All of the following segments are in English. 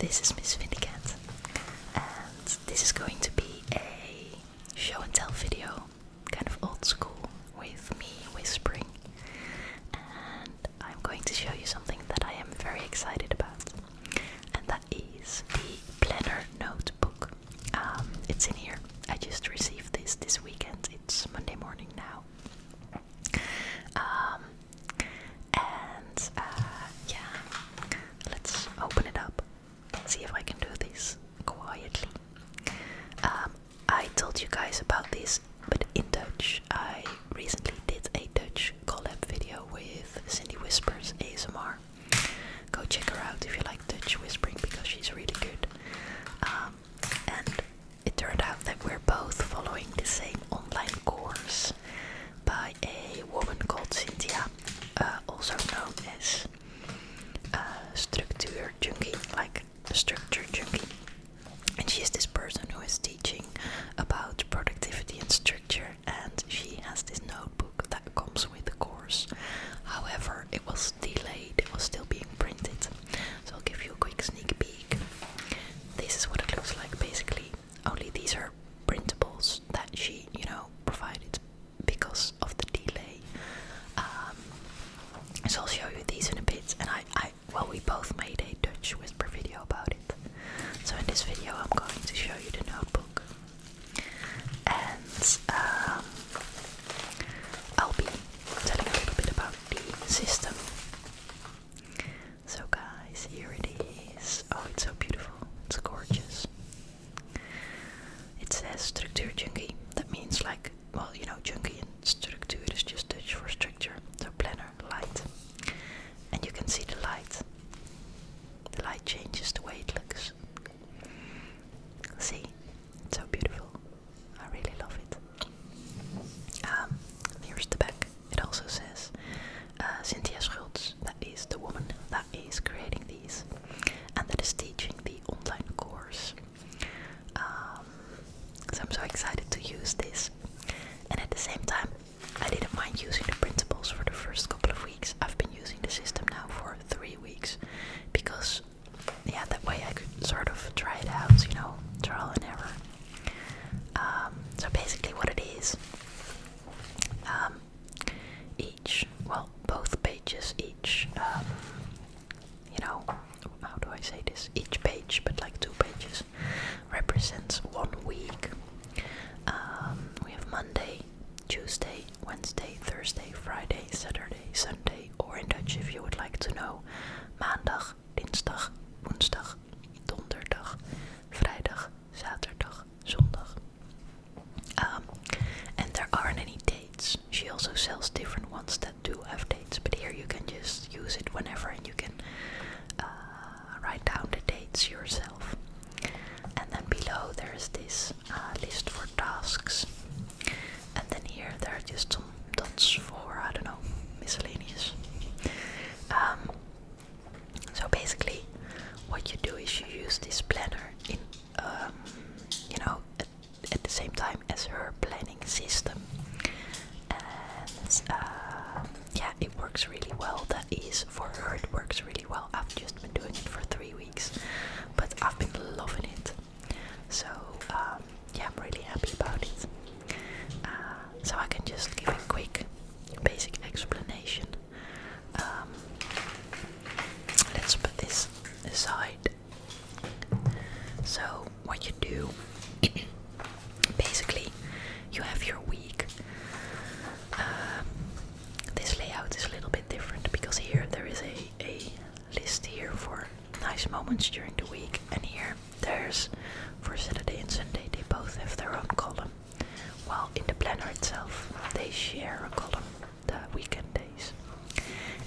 This is Miss Vindicat, and this is going to be a show and tell video, kind of old school, with me whispering. And I'm going to show you something that I am very excited about, and that is the planner notebook. It's in here. I just received this weekend. It's Monday morning now. Let's open it up. See if I can do this quietly. I told you guys about this, but in Dutch. I recently did a Dutch collab video with Cindy Whispers ASMR. Go check her out if you like Dutch whispering, because she's really good. And it turned out that we're both following the same online course by a woman called Cynthia, also known as Structuur Junkie, like a structure junkie. And she is this person who is teaching about productivity and structure, and she has this notebook that comes with the course. However, it was delayed, it was still being printed. So I'll give you a quick sneak peek. This is what it looks like basically, only these are printables that she, provided because of the delay. So I'll show you these in a bit, and we both made a Dutch whisper video about it. So in this video I'm going to show you the notebook, and I'll be telling a little bit about the system. So guys, here it is. Oh, it's so beautiful. It's gorgeous. It says Structuur Junkie. That means junkie and structuur is just Dutch for structure. So planner, light. And you can see the light. The light changes the way it looks. See? It's so beautiful. I really love it. Here's the back. It also says Cynthia Schultz. That is the woman that is creating these, and that is teaching the online course. So I'm so excited to use this, and at the same time I didn't mind using the printables for the first couple of weeks. I've been using the system now for 3 weeks, because that way I could sort of try it out, trial and error. So basically what it is, both pages, how do I say this? Each page, but like 2 pages, represents 1 week. We have Monday, Tuesday, Wednesday, Thursday, Friday, Saturday, Sunday, or in Dutch if you would like to know, maandag, dinsdag, woensdag, donderdag, vrijdag, zaterdag, zondag. And there aren't any dates. She also sells different ones that do have dates, but here you can just use it whenever, and you can write down the dates yourself. And then below there is this list for tasks, and then here there are just some dots for, I don't know, miscellaneous. So basically what you do is you use this planner in at the same time as her planning system, and it works really well. That is, for her it works really well. I've just been doing it for 3 weeks, but I've been loving it. So I'm really happy about it. So I can just give a quick basic explanation. Let's put this aside. So what you do, basically you have your week. This layout is a little bit different, because here there is a list here for nice moments during the week, and here there's for Saturday and Sunday. They both have their own column, while in the planner itself they share a column, the weekend days.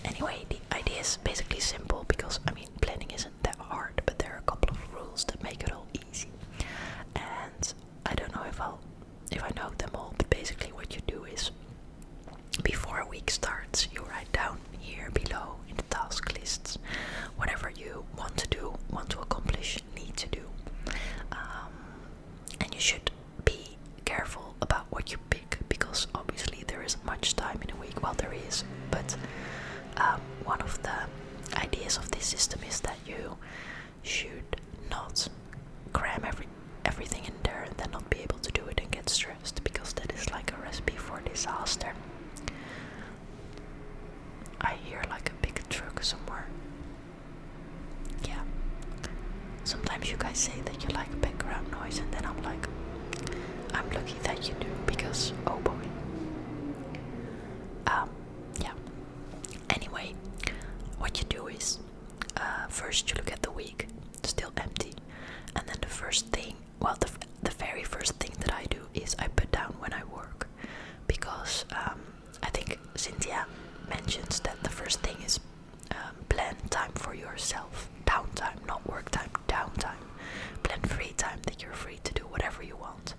Anyway, the idea is basically simple, because planning isn't that hard, but there are a couple of rules that make it all easy. And I don't know if I know them all, but basically what you do is, before a week starts, you write down here below in the task lists whatever you want to do, want to accomplish, need to do. And you should be careful about what you pick, because obviously there isn't much time in a week. Well, there is, but one of the ideas of this system is that you should disaster. I hear like a big truck somewhere. Yeah. Sometimes you guys say that you like background noise, and then I'm like, I'm lucky that you do, because oh boy. Yeah. Anyway, what you do is, first you look at the week, still empty, and then the first thing, well, the very first thing that I do is I put down when I work, because I think Cynthia mentions that the first thing is plan time for yourself, downtime, not work time, downtime. Plan free time, that you're free to do whatever you want.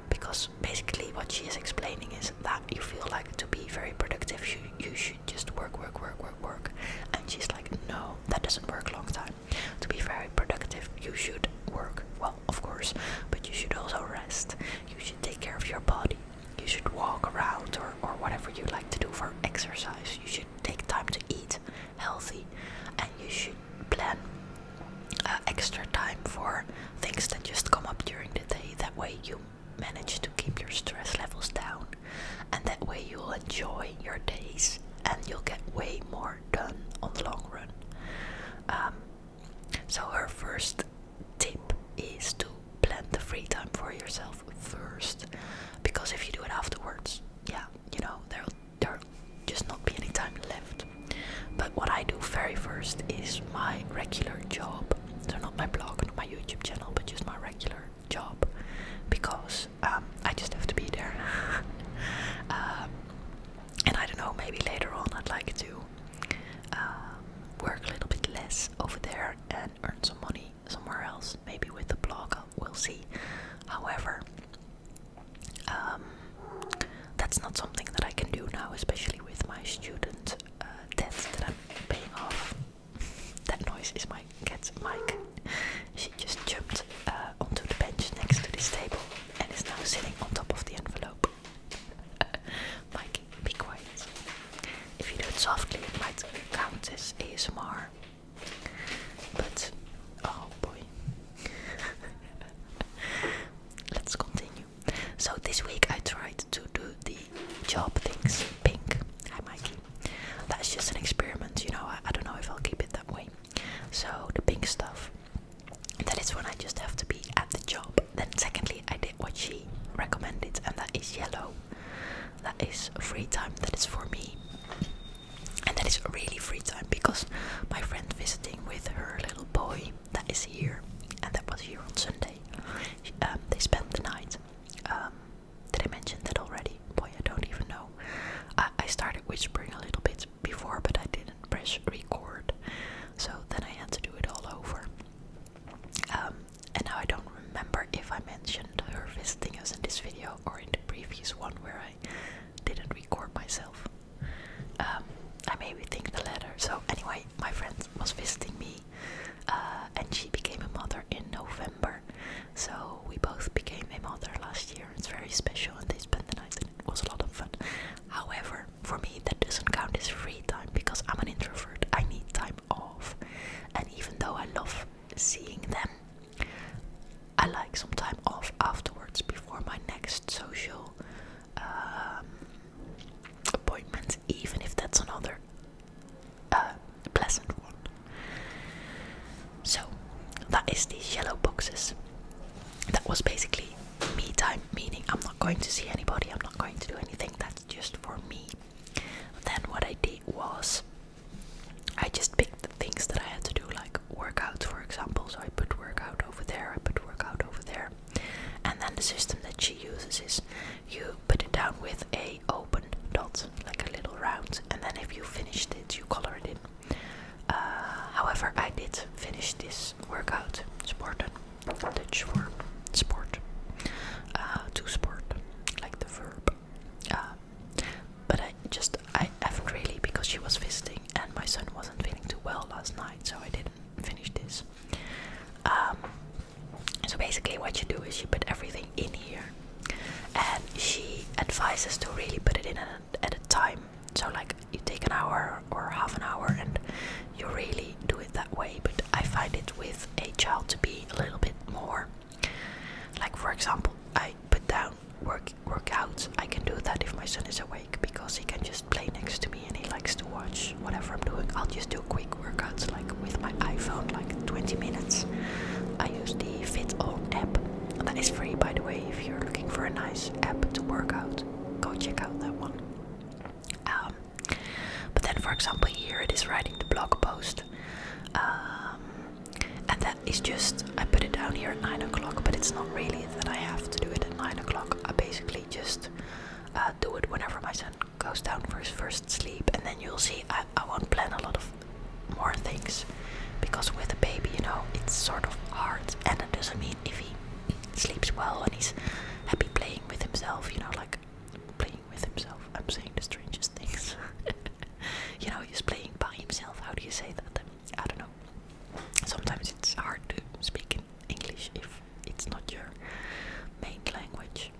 Because basically what she is explaining is that you feel like to be very productive, you should just work. And she's like, no, that doesn't work long time. To be very productive, you should work, well, of course, but you should also rest. You should take care of your body. You should walk around, or whatever you like to do for exercise. You should take time to eat healthy, and you should plan extra time for things that just come up during the day. That way you manage to keep your stress levels down, and that way you'll enjoy your days and you'll get way more done on the long run. So her first tip is to plan the free time for yourself first, because if you do it afterwards, yeah, you know, there'll just not be any time left. But what I do very first is my regular job. So not my blog, not my YouTube channel, but just my regular job, because I just have to be there. And I don't know, maybe later on I'd like to work a little bit less over there and earn some money somewhere else, maybe with the blog, we'll see. However, that's not something that I can do now, especially with my student debt that I'm paying off. That noise is my cat's Mike. She just jumped onto the bench next to this table and is now sitting on top of the envelope. Mikey, be quiet. If you do it softly, it might count as ASMR. But, oh boy. Let's continue. So this week I tried to do the job things pink. Hi Mikey. That's just an experiment, you know, I don't know if I'll keep it that way. So the pink stuff, that is when I just have to be at the job. Then secondly, I did what she recommended, and that is yellow. That is free time, that is for me. And that is really free time, because my friend visiting with her little boy that is here, and that was here on Sunday. They spent the night. Did I mention that already? Boy, I don't even know. I started whispering a little bit before, but I didn't press record. So then I had to do it all over. And now I don't remember if I mentioned her visiting us in this video or in the previous one where I didn't record myself. I maybe think the latter. So anyway, my friend was visiting me, and she became a mother in November. So we both became a mother last year. It's very special, and they spent the night, and it was a lot of fun. However, for me that doesn't count as free time, because I'm an introvert. I need time off, and even though I love seeing them, I like some time off afterwards before my next social appointment, even if that's another pleasant one. So that is these yellow boxes. That was basically me time, meaning I'm not going to see anybody, I'm not going to do anything, that's just for me. Then what I did was I just picked the things that I had to do, like workouts, for example. So I put workout over there, I put workout over there. And then the system that she uses is you put it down with a open dot, like a little round, and then if you finished it, you color it in. However, I did finish this workout, sporten, Dutch for sport, to sport, like the verb. But I haven't really, because she was visiting and my son wasn't feeling too well last night, so I didn't finish this. So basically what you do is you put everything in here, and she advises to really put it in at a time. So like you take an hour or half an hour and you really do it that way. But I find it with a child to be a little bit more, like for example, I put down workouts. I can do that if because he can just play next to me and he likes to watch whatever I'm doing. I'll just do quick workouts like with my iPhone, like 20 minutes. I use the Fit On app. That is free, by the way. If you're looking for a nice app to work out, go check out that one. But then, for example, here it is writing the blog post. And that is just, I put it down here at 9 o'clock, but it's not really that I have to do it at 9 o'clock. I basically just do it whenever my son goes down for his first sleep. And then you'll see I won't plan a lot of more things. Because with a baby, you know, it's sort of hard. And it doesn't mean if he sleeps well and he's happy playing with himself, you know, like playing with himself. I'm saying the strangest things. You know, he's playing by himself. How do you say that? I don't know. Sometimes it's hard to speak in English if it's not your main language.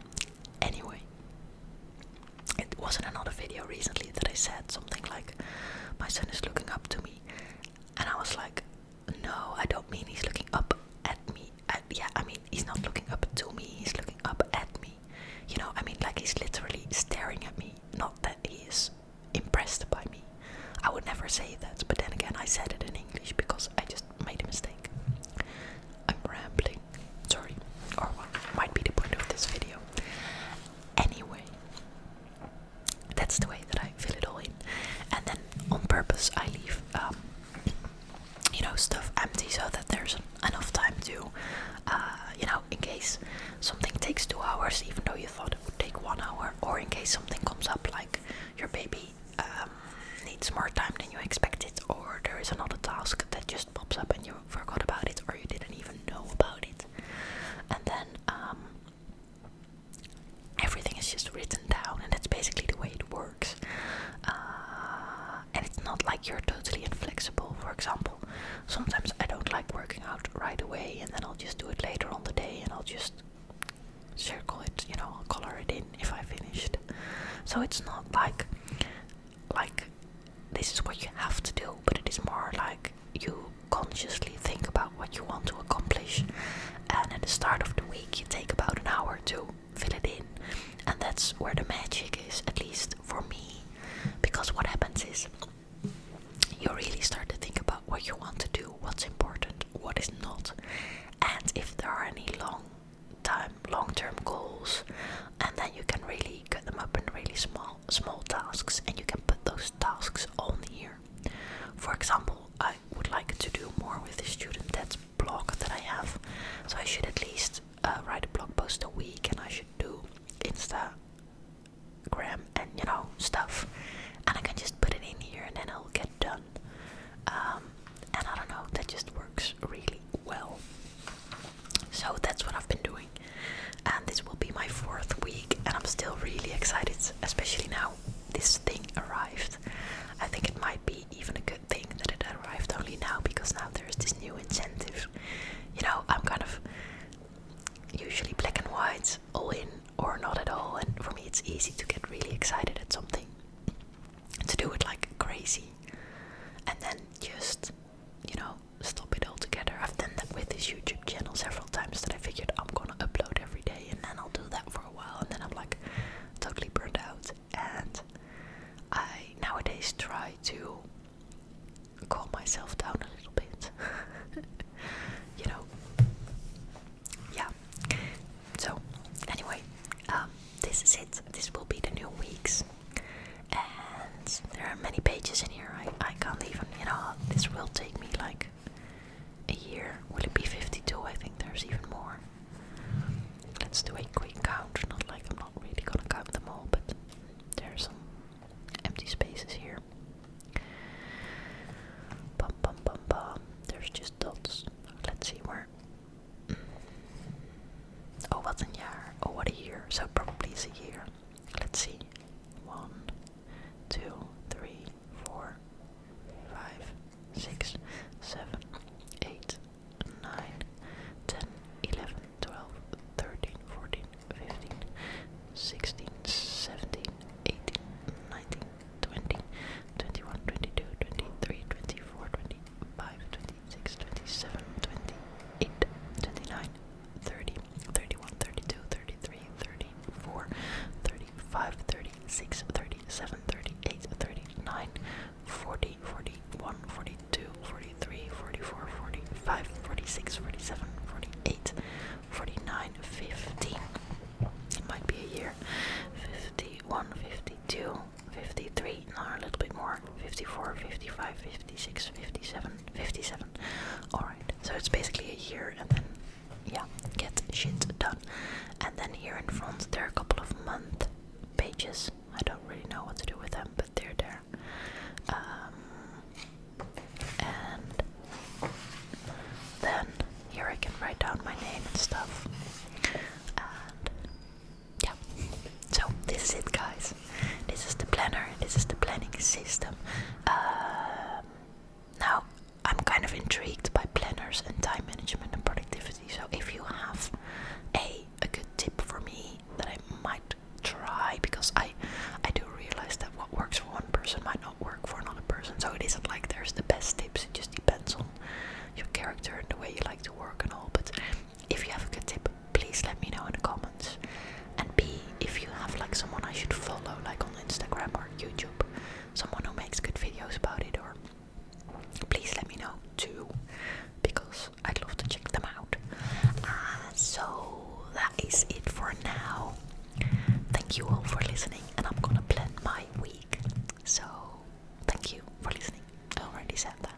Anyway, it was in another video recently that I said something like, my son is looking up to me. And I was like, no, I don't mean he's looking up at me. I mean, he's not looking up to me, he's looking up at me. You know, I mean, like he's literally staring at me. Not that he is impressed by me. I would never say that, but then again, I said it in English because I just made a mistake. I'm rambling. Sorry. Or what might be the point of this video. Anyway, that's the way that I fill it all in. And then on purpose, I leave, you know, stuff empty so that there's enough time to, you know, in case something takes 2 hours, even though you thought it would take 1 hour, or in case something comes up like your baby needs more time than you expected, or there is another task that just pops up and you forgot about it, or you didn't even know about it. And then everything is just written down, and that's basically the way it works. And it's not like you're totally inflexible. For example, sometimes I don't like working out right away, and then I'll just do it later on the day, and I'll just circle it, you know, I'll color it in if I finished. So it's not like this is what you have to do, but it is more like you consciously think about what you want to accomplish, and at the start of the week you take about an hour to fill it in, and that's where the magic is, at least for me, because what happens is you really start to think about what you want to do, what's important, what is not, and if there are any long-term goals, and then you can really cut them up in really small tasks, and you can put those tasks on here. For example, I would like to do more with the student that's blog that I have, so I should at least write a blog post a week, and I should do Instagram and, you know, stuff, and I can just put it in here and then it'll get done. And I don't know, that just works really well. So that's what I've been doing, and this will be my 4th week, and I'm still really excited, especially now this thing arrived. I think it might be even a good thing that it arrived only now, because now there's this new incentive. You know, I'm kind of usually black and white, all in or not at all, and for me it's easy to get really excited at something, to do it like crazy, and then just, you know, stop it all together. I've done that with this YouTube channel several times, that I figured I'm gonna upload every day, and then I'll do that for a while, and then I'm like totally burned out. And I nowadays try to calm myself down a little bit. You know, yeah. So anyway, this is it. This will be the new weeks, and there are many pages in here. I can't even, you know, this will take me like a year. Will it be 52? I think there's even more. Let's do a quick count. Not like I'm not really gonna count them all, but there are some empty spaces here. Bum bum bum bum. There's just dots. Let's see where. Oh, wat een jaar. Oh, what a year. So probably it's a year. Let's see. 1, 2, 3, 4, 5, 6, 7, 8, 9, 10, 11, 12, 13, 14, 15, said that.